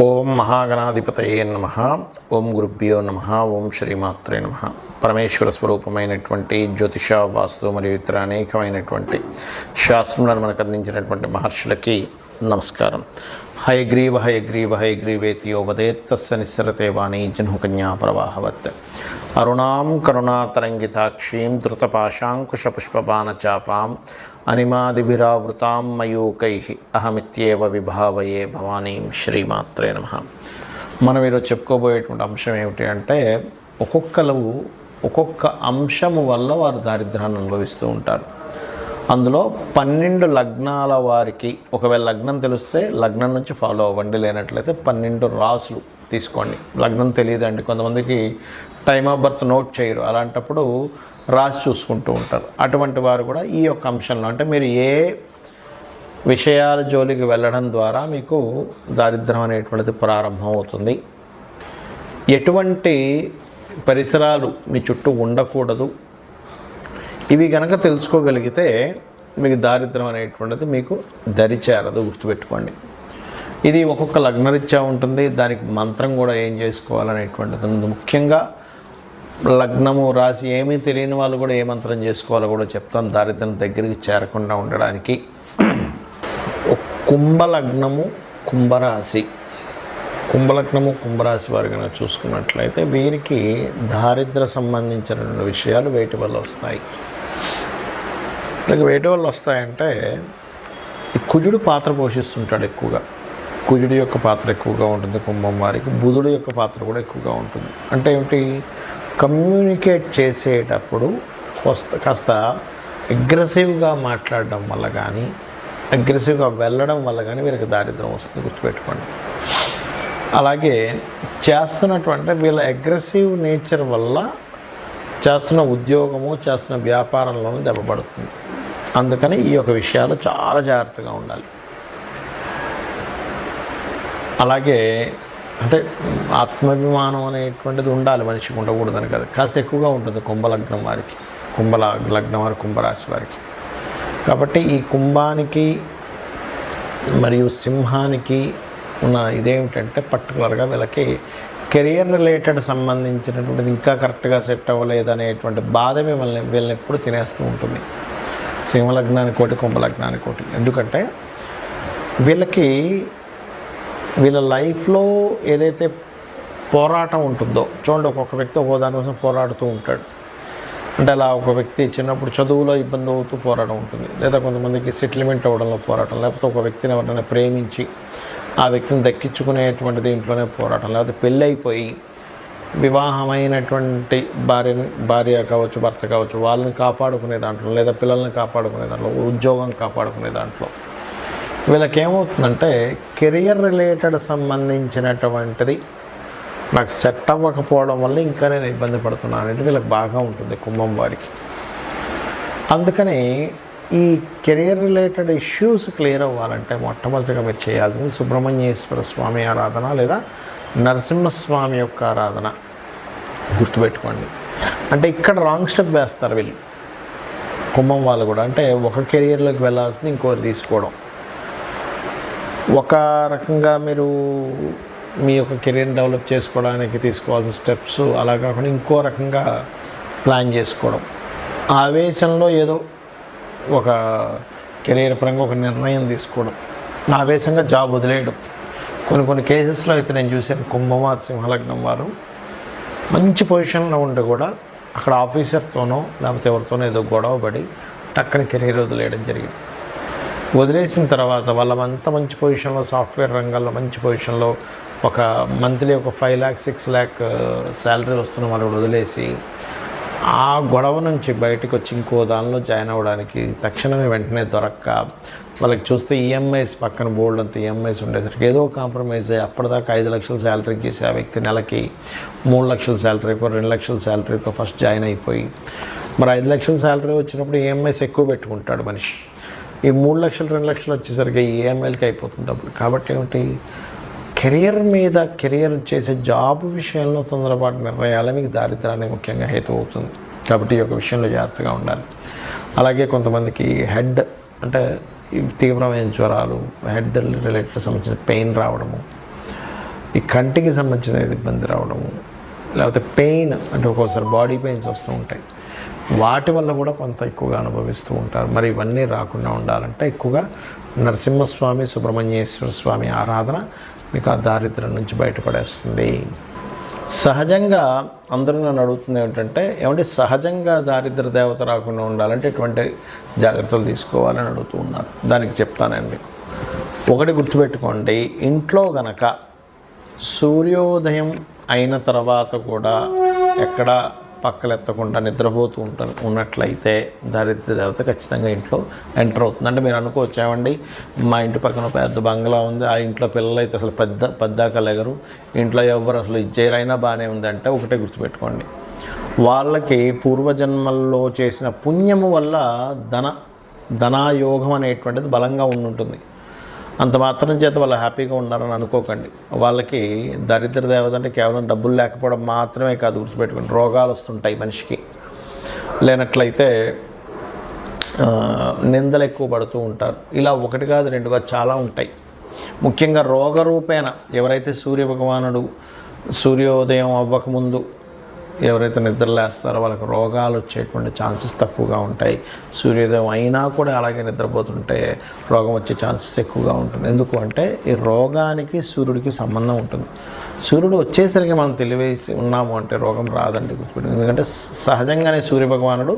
ఓం మహాగణాధిపతయే నమః. ఓం గురుభ్యో నమః. ఓం శ్రీమాత్రే నమః. పరమేశ్వర స్వరూపమైనటువంటి జ్యోతిష, వాస్తు మరియు ఇతర అనేకమైనటువంటి శాస్త్రములను మనకు అందించినటువంటి మహర్షులకి నమస్కారం. హయగ్రీవ హయగ్రీవ హయగ్రీవేతి యో వదేత్ తస్య నిస్సరతే వాణీ జహ్నుకన్యా ప్రవాహవత్. అరుణాం కరుణాతరంగితాక్షీం ధృతపాశాంకుశపుష్పబాణచాపాం అనిమాదిభిరావృతాం మయూకైః అహమిత్యేవ విభావయే భవానీం. శ్రీమాత్రే నమః. మనం ఈరోజు చెప్పుకోబోయేటువంటి అంశం ఏమిటి అంటే, ఒక్కొక్క అంశము వల్ల వారు దారిద్ర్యాన్ని అనుభవిస్తూ ఉంటారు. అందులో 12 లగ్నాల వారికి, ఒకవేళ లగ్నం తెలిస్తే లగ్నం నుంచి ఫాలో అవ్వండి, లేనట్లయితే 12 రాసులు తీసుకోండి. లగ్నం తెలియదండి, కొంతమందికి టైమ్ ఆఫ్ బర్త్ నోట్ చేయరు, అలాంటప్పుడు రాసి చూసుకుంటూ ఉంటారు. అటువంటి వారు కూడా ఈ యొక్క అంశంలో, అంటే మీరు ఏ విషయాల జోలికి వెళ్ళడం ద్వారా మీకు దారిద్ర్యం అనేటువంటిది ప్రారంభం అవుతుంది, ఎటువంటి పరిసరాలు మీ చుట్టూ ఉండకూడదు, ఇవి కనుక తెలుసుకోగలిగితే మీకు దారిద్ర్యం అనేటువంటిది మీకు దరిచేరదు. గుర్తుపెట్టుకోండి. ఇది ఒక్కొక్క లగ్నరీత్యా ఉంటుంది, దానికి మంత్రం కూడా ఏం చేసుకోవాలనేటువంటిది ఉంది. ముఖ్యంగా లగ్నము రాసి ఏమీ తెలియని వాళ్ళు కూడా ఏ మంత్రం చేసుకోవాలో కూడా చెప్తాను, దారిద్ర్యం దగ్గరికి చేరకుండా ఉండడానికి. కుంభలగ్నము, కుంభరాశి వారు కనుక చూసుకున్నట్లయితే వీరికి దారిద్ర్య సంబంధించినటువంటి విషయాలు వేటి వల్ల వస్తాయి. వేటి వల్ల వస్తాయంటే, ఈ కుజుడు పాత్ర పోషిస్తుంటాడు ఎక్కువగా. కుజుడి యొక్క పాత్ర ఎక్కువగా ఉంటుంది కుంభం వారికి. బుధుడు యొక్క పాత్ర కూడా ఎక్కువగా ఉంటుంది. అంటే ఏమిటి, కమ్యూనికేట్ చేసేటప్పుడు కాస్త అగ్రెసివ్గా మాట్లాడడం వల్ల కానీ, అగ్రెసివ్గా వెళ్ళడం వల్ల కానీ వీరికి దారిద్ర్యం వస్తుంది. గుర్తుపెట్టుకోండి. అలాగే చేస్తున్నటువంటి వీళ్ళ అగ్రెసివ్ నేచర్ వల్ల చేస్తున్న ఉద్యోగము, చేస్తున్న వ్యాపారంలోనూ దెబ్బపడుతుంది. అందుకని ఈ యొక్క విషయాలు చాలా జాగ్రత్తగా ఉండాలి. అలాగే అంటే ఆత్మాభిమానం అనేటువంటిది ఉండాలి, మనిషికి ఉండకూడదని కదా, కాస్త ఎక్కువగా ఉంటుంది కుంభలగ్నం వారికి, లగ్నం వారి, కుంభరాశి వారికి. కాబట్టి ఈ కుంభానికి మరియు సింహానికి ఉన్న ఇదేమిటంటే, పర్టికులర్గా వీళ్ళకి కెరియర్ రిలేటెడ్ సంబంధించినటువంటిది ఇంకా కరెక్ట్గా సెట్ అవ్వలేదు అనేటువంటి బాధ వీళ్ళని ఎప్పుడు తినేస్తూ ఉంటుంది. సింహలగ్నానికి ఒకటి, కుంభలగ్నానికి ఒకటి. ఎందుకంటే వీళ్ళ లైఫ్లో ఏదైతే పోరాటం ఉంటుందో చూడండి, ఒక్కొక్క వ్యక్తి ఒక్కో దానికోసం పోరాడుతూ ఉంటాడు. అంటే అలా ఒక వ్యక్తి చిన్నప్పుడు చదువులో ఇబ్బంది అవుతూ పోరాటం ఉంటుంది, లేదా కొంతమందికి సెటిల్మెంట్ అవ్వడంలో పోరాటం, లేకపోతే ఒక వ్యక్తిని ఎవరైనా ప్రేమించి ఆ వ్యక్తిని దక్కించుకునేటువంటి దీంట్లోనే పోరాటం, లేకపోతే పెళ్ళి అయిపోయి వివాహమైనటువంటి భార్య కావచ్చు, భర్త కావచ్చు, వాళ్ళని కాపాడుకునే దాంట్లో, లేదా పిల్లల్ని కాపాడుకునే దాంట్లో, ఉద్యోగం కాపాడుకునే దాంట్లో వీళ్ళకి ఏమవుతుందంటే, కెరియర్ రిలేటెడ్ సంబంధించినటువంటిది నాకు సెట్ అవ్వకపోవడం వల్ల ఇంకా నేను ఇబ్బంది పడుతున్నాను అనేది వీళ్ళకి బాగా ఉంటుంది కుంభం వారికి. అందుకని ఈ కెరియర్ రిలేటెడ్ ఇష్యూస్ క్లియర్ అవ్వాలంటే మొట్టమొదటిగా మీరు చేయాల్సింది సుబ్రహ్మణ్యేశ్వర స్వామి ఆరాధన, లేదా నరసింహస్వామి యొక్క ఆరాధన. గుర్తుపెట్టుకోండి. అంటే ఇక్కడ రాంగ్ స్టెప్ వేస్తారు వీళ్ళు, కుంభం వాళ్ళు కూడా. అంటే ఒక కెరియర్లోకి వెళ్ళాల్సింది ఇంకోటి తీసుకోవడం. ఒక రకంగా మీరు మీ యొక్క కెరీర్ని డెవలప్ చేసుకోవడానికి తీసుకోవాల్సిన స్టెప్స్ అలా కాకుండా ఇంకో రకంగా ప్లాన్ చేసుకోవడం. ఆవేశంలో ఏదో ఒక కెరీర్ పరంగా ఒక నిర్ణయం తీసుకోవడం, ఆవేశంగా జాబ్ వదిలేయడం. కొన్ని కేసెస్లో అయితే నేను చూసాను, కుంభం సింహలగ్నం వారు మంచి పొజిషన్లో ఉండి కూడా అక్కడ ఆఫీసర్తోనో లేకపోతే ఎవరితోనో ఏదో గొడవ పడి టక్కని కెరీర్ వదిలేయడం జరిగింది. వదిలేసిన తర్వాత వాళ్ళంతా మంచి పొజిషన్లో, సాఫ్ట్వేర్ రంగాల్లో మంచి పొజిషన్లో, ఒక మంత్లీ ఒక 5 lakh 6 lakh శాలరీ వస్తున్న వాళ్ళు వదిలేసి ఆ గొడవ నుంచి బయటకు వచ్చి ఇంకో దానిలో జాయిన్ అవ్వడానికి తక్షణమే వెంటనే దొరక్క, వాళ్ళకి చూస్తే ఈఎంఐస్ పక్కన బోల్డ్ అంత ఈఎంఐస్ ఉండేసరికి ఏదో కాంప్రమైజ్ అయ్యి అప్పటిదాకా 5 లక్షల శాలరీ చేసి ఆ వ్యక్తి నెలకి 3 లక్షల శాలరీకో 2 లక్షల శాలరీకో ఫస్ట్ జాయిన్ అయిపోయి, మరి 5 లక్షల శాలరీ వచ్చినప్పుడు ఈఎంఐస్ ఎక్కువ పెట్టుకుంటాడు మనిషి. ఈ 3 లక్షలు 2 లక్షలు వచ్చేసరికి ఈఎంఐలకి అయిపోతుంది డబ్బులు. కాబట్టి ఏమిటి, కెరియర్ చేసే జాబ్ విషయంలో తొందరపాటు నిర్ణయాలే మీకు దారిద్ర్యానికి ముఖ్యంగా హేతు అవుతుంది. కాబట్టి ఈ యొక్క విషయంలో జాగ్రత్తగా ఉండాలి. అలాగే కొంతమందికి హెడ్ అంటే తీవ్రమైన జ్వరాలు, హెడ్ రిలేటెడ్ సంబంధించిన పెయిన్ రావడము, ఈ కంటికి సంబంధించిన ఇబ్బంది రావడము, లేకపోతే పెయిన్ అంటే ఒక్కోసారి బాడీ పెయిన్స్ వస్తూ ఉంటాయి, వాటి వల్ల కూడా కొంత ఎక్కువగా అనుభవిస్తూ ఉంటారు. మరి ఇవన్నీ రాకుండా ఉండాలంటే ఎక్కువగా నరసింహస్వామి, సుబ్రహ్మణ్యేశ్వర స్వామి ఆరాధన మీకు ఆ దారిద్ర్యం నుంచి బయటపడేస్తుంది. సహజంగా అందరూ నన్ను అడుగుతుంది ఏమిటంటే, ఏమంటే సహజంగా దారిద్ర దేవత రాకుండా ఉండాలంటే ఎటువంటి జాగ్రత్తలు తీసుకోవాలని అడుగుతూ ఉన్నారు. దానికి చెప్తానండి మీకు. ఒకటి గుర్తుపెట్టుకోండి, ఇంట్లో గనక సూర్యోదయం అయిన తర్వాత కూడా ఎక్కడ పక్కలెత్తకుండా నిద్రపోతూ ఉన్నట్లయితే దారిద్ర దేవత ఖచ్చితంగా ఇంట్లో ఎంటర్ అవుతుంది. అంటే మీరు అనుకోవచ్చు, ఏమండి మా ఇంటి పక్కన పెద్ద బంగ్లా ఉంది, ఆ ఇంట్లో పిల్లలు అయితే అసలు పెద్దాక లేగరు, ఇంట్లో ఎవరు అసలు ఇచ్చేరైనా బాగానే ఉందంటే ఒకటే గుర్తుపెట్టుకోండి, వాళ్ళకి పూర్వజన్మల్లో చేసిన పుణ్యము వల్ల ధనాయోగం అనేటువంటిది బలంగా ఉంటుంది. అంత మాత్రం చేత వాళ్ళు హ్యాపీగా ఉన్నారని అనుకోకండి. వాళ్ళకి దరిద్ర దేవత అంటే కేవలం డబ్బులు లేకపోవడం మాత్రమే కాదు, గుర్తుపెట్టుకోండి, రోగాలు వస్తుంటాయి మనిషికి. లేనట్లయితే నిందలు ఎక్కువ పడుతూ ఉంటారు. ఇలా ఒకటి కాదు రెండు కాదు చాలా ఉంటాయి. ముఖ్యంగా రోగరూపేణ ఎవరైతే సూర్యభగవానుడు సూర్యోదయం అవ్వకముందు ఎవరైతే నిద్రలేస్తారో వాళ్ళకి రోగాలు వచ్చేటువంటి ఛాన్సెస్ తక్కువగా ఉంటాయి. సూర్యోదయం అయినా కూడా అలాగే నిద్రపోతుంటే రోగం వచ్చే ఛాన్సెస్ ఎక్కువగా ఉంటుంది. ఎందుకు అంటే ఈ రోగానికి సూర్యుడికి సంబంధం ఉంటుంది. సూర్యుడు వచ్చేసరికి మనం తెలివేసి ఉన్నాము అంటే రోగం రాదండి, గుర్తుపెట్టుకుంది. ఎందుకంటే సహజంగానే సూర్యభగవానుడు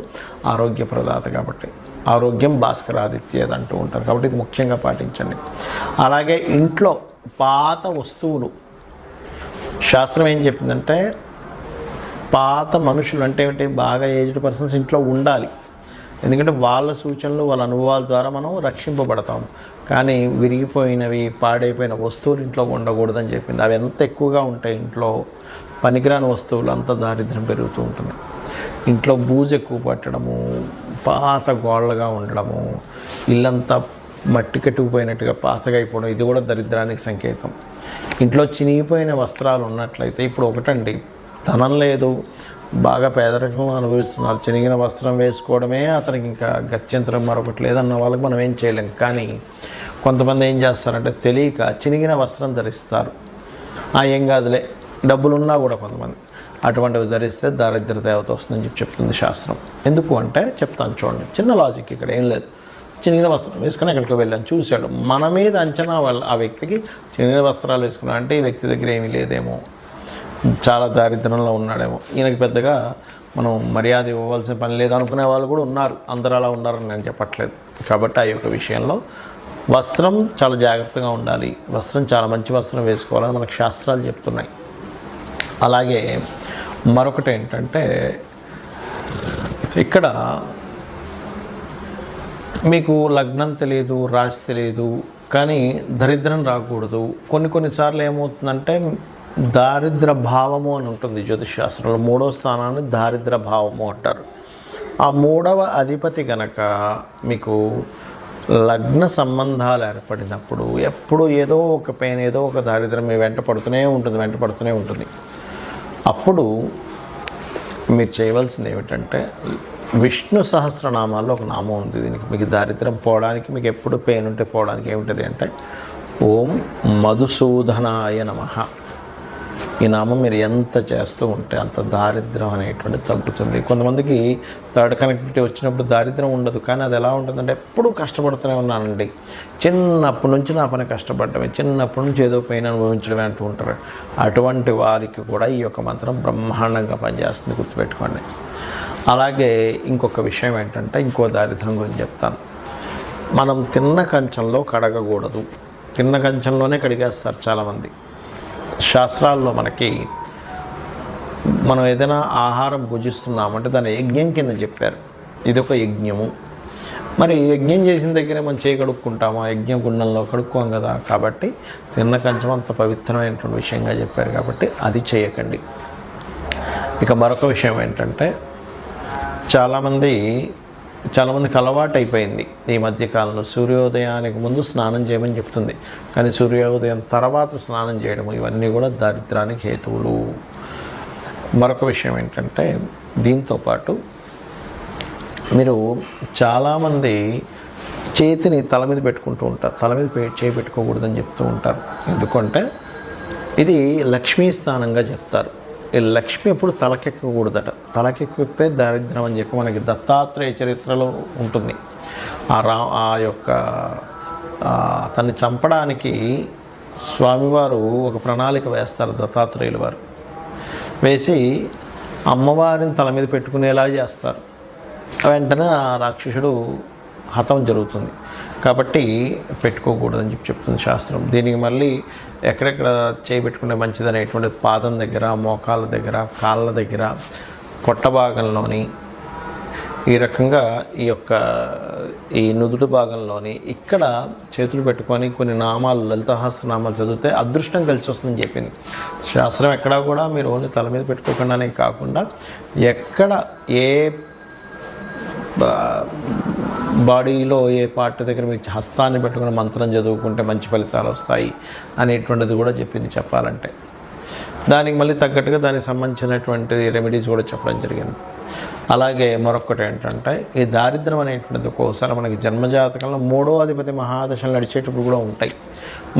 ఆరోగ్య ప్రదాత కాబట్టి, ఆరోగ్యం భాస్కరాదిత్యేది అంటూ ఉంటారు కాబట్టి ఇది ముఖ్యంగా పాటించండి. అలాగే ఇంట్లో పాత వస్తువులు, శాస్త్రం ఏం చెప్పిందంటే పాత మనుషులు అంటే బాగా ఏజ్డ్ పర్సన్స్ ఇంట్లో ఉండాలి. ఎందుకంటే వాళ్ళ సూచనలు వాళ్ళ అనుభవాల ద్వారా మనం రక్షింపబడతాం. కానీ విరిగిపోయినవి పాడైపోయిన వస్తువులు ఇంట్లో ఉండకూడదని చెప్పింది. అవి ఎంత ఎక్కువగా ఉంటాయి ఇంట్లో, పనికిరాని వస్తువులు అంత దారిద్ర్యం పెరుగుతూ ఉంటుంది. ఇంట్లో బూజు ఎక్కువ పట్టడము, పాత గోళ్ళగా ఉండడము, ఇల్లంతా మట్టి కట్టుకుపోయినట్టుగా పాతగా అయిపోవడం, ఇది కూడా దరిద్రానికి సంకేతం. ఇంట్లో చినిగిపోయిన వస్త్రాలు ఉన్నట్లయితే, ఇప్పుడు ఒకటండి, ధనం లేదు, బాగా పేదరికంలో అనుభవిస్తున్నారు, చినిగిన వస్త్రం వేసుకోవడమే అతనికి ఇంకా గత్యంతరం మరొకటి లేదన్న వాళ్ళకి మనం ఏం చేయలేం. కానీ కొంతమంది ఏం చేస్తారంటే తెలియక చినిగిన వస్త్రం ధరిస్తారు. ఏం కాదులే, డబ్బులున్నా కూడా కొంతమంది అటువంటివి ధరిస్తే దారిద్ర దేవత వస్తుందని చెప్తుంది శాస్త్రం. ఎందుకు అంటే చెప్తాను చూడండి, చిన్న లాజిక్ ఇక్కడ ఏం లేదు. చినిగిన వస్త్రం వేసుకొని ఎక్కడికి వెళ్ళాను, చూశాడు, మన మీద అంచనా ఆ వ్యక్తికి చినిగిన వస్త్రాలు వేసుకున్నా అంటే ఈ వ్యక్తి దగ్గర ఏమీ లేదేమో, చాలా దారిద్ర్యంలో ఉన్నాడేమో, ఈయనకి పెద్దగా మనం మర్యాద ఇవ్వవలసిన పని లేదు అనుకునే వాళ్ళు కూడా ఉన్నారు. అందరూ అలా ఉన్నారని నేను చెప్పట్లేదు. కాబట్టి ఆ యొక్క విషయంలో వస్త్రం చాలా జాగ్రత్తగా ఉండాలి. వస్త్రం చాలా మంచి వస్త్రం వేసుకోవాలని మనకు శాస్త్రాలు చెప్తున్నాయి. అలాగే మరొకటి ఏంటంటే, ఇక్కడ మీకు లగ్నం తెలియదు, రాశి తెలియదు, కానీ దరిద్రం రాకూడదు. కొన్నిసార్లు ఏమవుతుందంటే దారిద్ర భావము అని ఉంటుంది జ్యోతిష్ శాస్త్రంలో. 3వ స్థానాన్ని దారిద్ర భావము అంటారు. ఆ 3వ అధిపతి గనక మీకు లగ్న సంబంధాలు ఏర్పడినప్పుడు ఎప్పుడు ఏదో ఒక పెయిన్, ఏదో ఒక దారిద్రం మీ వెంట పడుతూనే ఉంటుంది. అప్పుడు మీరు చేయవలసింది ఏమిటంటే, విష్ణు సహస్రనామాల్లో ఒక నామం ఉంది దీనికి. మీకు దారిద్రం పోవడానికి, మీకు ఎప్పుడు పెయిన్ ఉంటే పోవడానికి ఏమిటది అంటే, ఓం మధుసూదనాయ నమః. ఈ నామం మీరు ఎంత చేస్తూ ఉంటే అంత దారిద్రం అనేటువంటి తగ్గుతుంది. కొంతమందికి థర్డ్ కనెక్టివిటీ వచ్చినప్పుడు దారిద్రం ఉండదు, కానీ అది ఎలా ఉంటుందంటే ఎప్పుడూ కష్టపడుతూనే ఉన్నానండి, చిన్నప్పటి నుంచి నా పని కష్టపడటమే, చిన్నప్పటి నుంచి ఏదో పెయిన్ అనుభవించడమే అంటూ ఉంటారు. అటువంటి వారికి కూడా ఈ యొక్క మంత్రం బ్రహ్మాండంగా పనిచేస్తుంది, గుర్తుపెట్టుకోండి. అలాగే ఇంకొక విషయం ఏంటంటే, ఇంకో దారిద్రం గురించి చెప్తాను. మనం తిన్న కంచంలో కడగకూడదు. తిన్న కంచంలోనే కడిగేస్తారు చాలామంది. శాస్త్రాల్లో మనకి మనం ఏదైనా ఆహారం భుజిస్తున్నామంటే దాన్ని యజ్ఞం కింద చెప్పారు. ఇది ఒక యజ్ఞము. మరి యజ్ఞం చేసిన దగ్గరే మనం చేయి కడుక్కుంటాము, యజ్ఞ గుండంలో కడుక్కోం కదా. కాబట్టి తిన్న కంచం అంత పవిత్రమైనటువంటి విషయంగా చెప్పారు కాబట్టి అది చేయకండి. ఇక మరొక విషయం ఏంటంటే, చాలామందికి అలవాటు అయిపోయింది ఈ మధ్యకాలంలో సూర్యోదయానికి ముందు స్నానం చేయమని చెప్తుంది, కానీ సూర్యోదయం తర్వాత స్నానం చేయడం, ఇవన్నీ కూడా దారిద్రానికి హేతువులు. మరొక విషయం ఏంటంటే, దీంతోపాటు మీరు చాలామంది చేతిని తల మీద పెట్టుకుంటూ ఉంటారు. తల మీద చేయి పెట్టుకోకూడదని చెప్తూ ఉంటారు. ఎందుకంటే ఇది లక్ష్మీ స్థానంగా చెప్తారు. ఈ లక్ష్మి ఎప్పుడు తలకెక్కకూడదట. తలకెక్కితే దారిద్ర్యం అని చెప్పి మనకి దత్తాత్రేయ చరిత్రలో ఉంటుంది. ఆ యొక్క అతన్ని చంపడానికి స్వామివారు ఒక ప్రణాళిక వేస్తారు. దత్తాత్రేయుల వారు వేసి అమ్మవారిని తల మీద పెట్టుకునేలా చేస్తారు. వెంటనే ఆ రాక్షసుడు హతం జరుగుతుంది. కాబట్టి పెట్టుకోకూడదని చెప్పి చెప్తుంది శాస్త్రం. దీనికి మళ్ళీ ఎక్కడెక్కడ చేయబెట్టుకుంటే మంచిది అనేటువంటి పాదం దగ్గర, మోకాళ్ళ దగ్గర, కాళ్ళ దగ్గర, పొట్ట భాగంలోని, ఈ రకంగా ఈ నుదుటి భాగంలోని ఇక్కడ చేతులు పెట్టుకొని కొన్ని నామాలు, లలితాసహస్రనామాలు చదివితే అదృష్టం కలిసి వస్తుందని చెప్పింది శాస్త్రం. ఎక్కడా కూడా మీరు ఓన్లీ తల మీద పెట్టుకోకుండానే కాకుండా ఎక్కడ ఏ బాడీలో ఏ పార్ట్ దగ్గర మీకు హస్తాన్ని పెట్టుకుని మంత్రం చదువుకుంటే మంచి ఫలితాలు వస్తాయి అనేటువంటిది కూడా చెప్పింది చెప్పాలంటే. దానికి మళ్ళీ తగ్గట్టుగా దానికి సంబంధించినటువంటి రెమెడీస్ కూడా చెప్పడం జరిగింది. అలాగే మరొకటి ఏంటంటే ఈ దారిద్ర్యం అనేటువంటిది ఒక్కోసారి మనకి జన్మజాతకంలో 3వ అధిపతి మహాదశలు నడిచేటప్పుడు కూడా ఉంటాయి.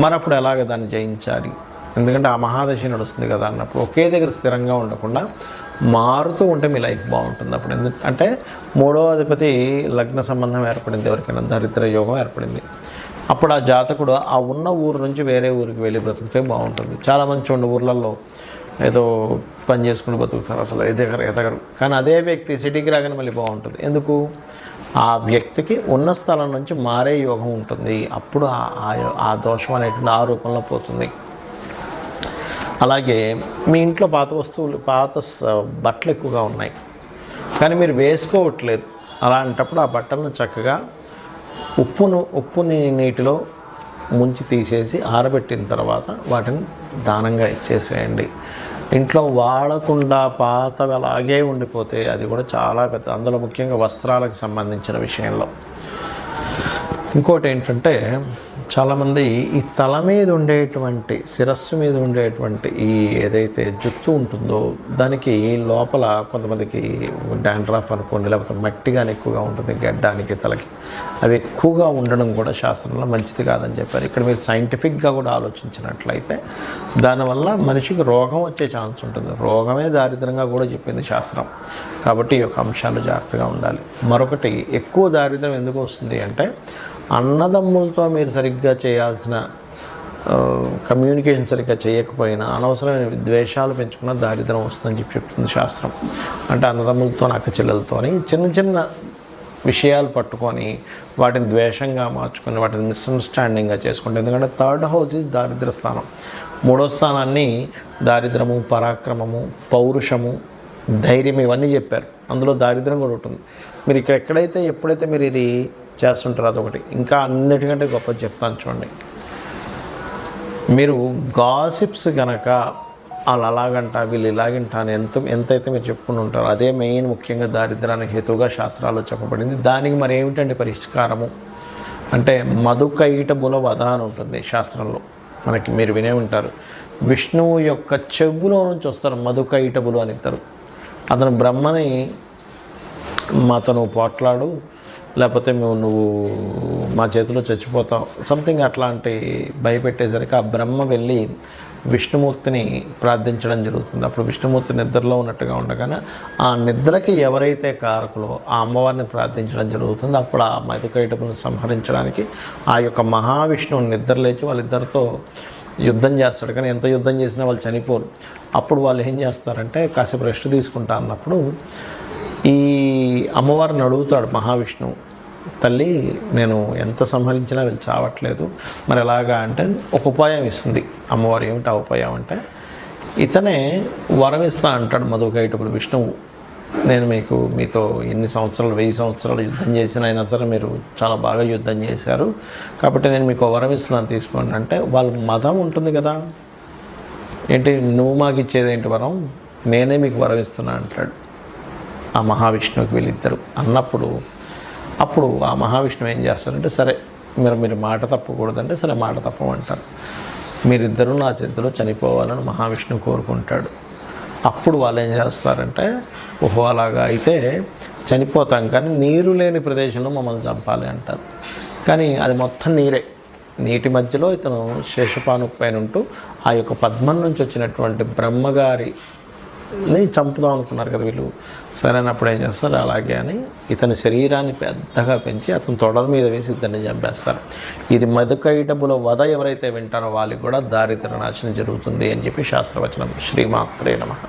మరప్పుడు ఎలాగ దాన్ని జయించాలి, ఎందుకంటే ఆ మహాదశ నడుస్తుంది కదా అన్నప్పుడు ఒకే దగ్గర స్థిరంగా ఉండకుండా మారుతూ ఉంటే మీ లైఫ్ బాగుంటుంది. అప్పుడు ఎందుకంటే 3వ అధిపతి లగ్న సంబంధం ఏర్పడింది, ఎవరికైనా దరిద్ర యోగం ఏర్పడింది. అప్పుడు ఆ జాతకుడు ఆ ఉన్న ఊరు నుంచి వేరే ఊరికి వెళ్ళి బ్రతుకుతే బాగుంటుంది. చాలామంది చూడండి ఊర్లలో ఏదో పని చేసుకుని బతుకుతారు, అసలు ఎదగరు. కానీ అదే వ్యక్తి సిటీకి రాగానే మళ్ళీ బాగుంటుంది. ఎందుకు? ఆ వ్యక్తికి ఉన్న స్థలం నుంచి మారే యోగం ఉంటుంది. అప్పుడు ఆ దోషం అనేటువంటి ఆ రూపంలో పోతుంది. అలాగే మీ ఇంట్లో పాత బట్టలు ఎక్కువగా ఉన్నాయి కానీ మీరు వేసుకోవట్లేదు. అలాంటప్పుడు ఆ బట్టలను చక్కగా ఉప్పుని నీటిలో ముంచి తీసేసి ఆరబెట్టిన తర్వాత వాటిని దానంగా ఇచ్చేసేయండి. ఇంట్లో వాడకుండా పాతవి అలాగే ఉండిపోతే అది కూడా చాలా పెద్ద, అందులో ముఖ్యంగా వస్త్రాలకు సంబంధించిన విషయంలో. ఇంకోటి ఏంటంటే చాలామంది ఈ తల మీద ఉండేటువంటి, శిరస్సు మీద ఉండేటువంటి ఈ ఏదైతే జుత్తు ఉంటుందో దానికి లోపల కొంతమందికి డాండ్రఫ్ అనుకోండి, లేకపోతే మట్టి కానీ ఎక్కువగా ఉంటుంది గడ్డానికి, తలకి. అవి ఎక్కువగా ఉండడం కూడా శాస్త్రంలో మంచిది కాదని చెప్పారు. ఇక్కడ మీరు సైంటిఫిక్గా కూడా ఆలోచించినట్లయితే దానివల్ల మనిషికి రోగం వచ్చే ఛాన్స్ ఉంటుంది. రోగమే దారిద్రంగా కూడా చెప్పింది శాస్త్రం. కాబట్టి ఈ యొక్క అంశాలు జాగ్రత్తగా ఉండాలి. మరొకటి, ఎక్కువ దారిద్రం ఎందుకు వస్తుంది అంటే అన్నదమ్ములతో మీరు సరిగ్గా చేయాల్సిన కమ్యూనికేషన్ సరిగ్గా చేయకపోయినా అనవసరమైన ద్వేషాలు పెంచుకున్న దారిద్రం వస్తుందని చెప్తుంది శాస్త్రం. అంటే అన్నదమ్ములతో, అక్క చెల్లెలతోని చిన్న చిన్న విషయాలు పట్టుకొని వాటిని ద్వేషంగా మార్చుకొని వాటిని మిస్అండర్స్టాండింగ్గా చేసుకుంటే, ఎందుకంటే 3rd హౌస్ ఈజ్ దారిద్ర స్థానం. 3వ స్థానాన్ని దారిద్రము, పరాక్రమము, పౌరుషము, ధైర్యం ఇవన్నీ చెప్పారు. అందులో దారిద్రం కూడా ఉంటుంది. మీరు ఇక్కడ ఎప్పుడైతే మీరు ఇది చేస్తుంటారు అదొకటి. ఇంకా అన్నిటికంటే గొప్ప చెప్తాను చూడండి. మీరు గాసిప్స్ కనుక వాళ్ళు అలాగంట వీళ్ళు ఇలాగంట అని ఎంతైతే మీరు చెప్పుకుని ఉంటారో అదే మెయిన్ ముఖ్యంగా దారిద్రానికి హేతువుగా శాస్త్రాల్లో చెప్పబడింది. దానికి మరి ఏమిటండి పరిష్కారము అంటే మధుకైటబుల వధ అని ఉంటుంది శాస్త్రంలో. మనకి మీరు వినే ఉంటారు, విష్ణువు యొక్క చెవులో నుంచి వస్తారు మధుకైటబులు అని ఇద్దరు. అతను బ్రహ్మని మాతో నువ్వు పోట్లాడు, లేకపోతే నువ్వు మా చేతిలో చచ్చిపోతావు, సంథింగ్ అట్లాంటి భయపెట్టేసరికి ఆ బ్రహ్మ వెళ్ళి విష్ణుమూర్తిని ప్రార్థించడం జరుగుతుంది. అప్పుడు విష్ణుమూర్తి నిద్రలో ఉన్నట్టుగా ఉండగానే ఆ నిద్రకి ఎవరైతే కారకులో ఆ అమ్మవారిని ప్రార్థించడం జరుగుతుంది. అప్పుడు ఆ మధుకైటబులను సంహరించడానికి ఆ యొక్క మహావిష్ణువుని నిద్రలేచి వాళ్ళిద్దరితో యుద్ధం చేస్తాడు. కానీ ఎంత యుద్ధం చేసినా వాళ్ళు చనిపోరు. అప్పుడు వాళ్ళు ఏం చేస్తారంటే కాసేపు రెస్ట్ తీసుకుంటా అన్నప్పుడు ఈ అమ్మవారిని అడుగుతాడు మహావిష్ణువు, తల్లి నేను ఎంత సంహరించినా వీళ్ళు చావట్లేదు, మరి ఎలాగా అంటే ఒక ఉపాయం ఇస్తుంది అమ్మవారు. ఏమిటి ఆ ఉపాయం అంటే, ఇతనే వరం ఇస్తా అంటాడు మధుకైటబులు విష్ణువు. నేను మీతో ఎన్ని సంవత్సరాలు 1000 సంవత్సరాలు యుద్ధం చేసిన అయినా సరే మీరు చాలా బాగా యుద్ధం చేశారు, కాబట్టి నేను మీకు వరం ఇస్తున్నాను తీసుకోండి అంటే, వాళ్ళ మతం ఉంటుంది కదా, ఏంటి నువ్వు మాకు ఇచ్చేది ఏంటి వరం, నేనే మీకు వరం ఇస్తున్నా అంటాడు ఆ మహావిష్ణువుకి వీళ్ళిద్దరు అన్నప్పుడు. అప్పుడు ఆ మహావిష్ణువు ఏం చేస్తారంటే, సరే మీరు మాట తప్పకూడదంటే సరే మాట తప్పమంటారు. మీరిద్దరూ నా చేతిలో చనిపోవాలని మహావిష్ణువు కోరుకుంటాడు. అప్పుడు వాళ్ళు ఏం చేస్తారంటే, ఓహో అలాగా అయితే చనిపోతాం కానీ నీరు లేని ప్రదేశంలో మమ్మల్ని చంపాలి అంటారు. కానీ అది మొత్తం నీరే, నీటి మధ్యలో ఇతను శేషపాను పైన ఉంటూ ఆ యొక్క పద్మం నుంచి వచ్చినటువంటి బ్రహ్మగారిని చంపుదాం అనుకున్నారు కదా వీళ్ళు. సరైనప్పుడు ఏం చేస్తారు, అలాగే అని ఇతని శరీరాన్ని పెద్దగా పెంచి అతని తొడల మీద వేసి ఇతన్ని చంపేస్తారు. ఇది మధుకైటబుల వధ ఎవరైతే వింటారో వాళ్ళకి కూడా దారిద్ర్య నాశనం జరుగుతుంది అని చెప్పి శాస్త్రవచనం. శ్రీమాత్రే నమః.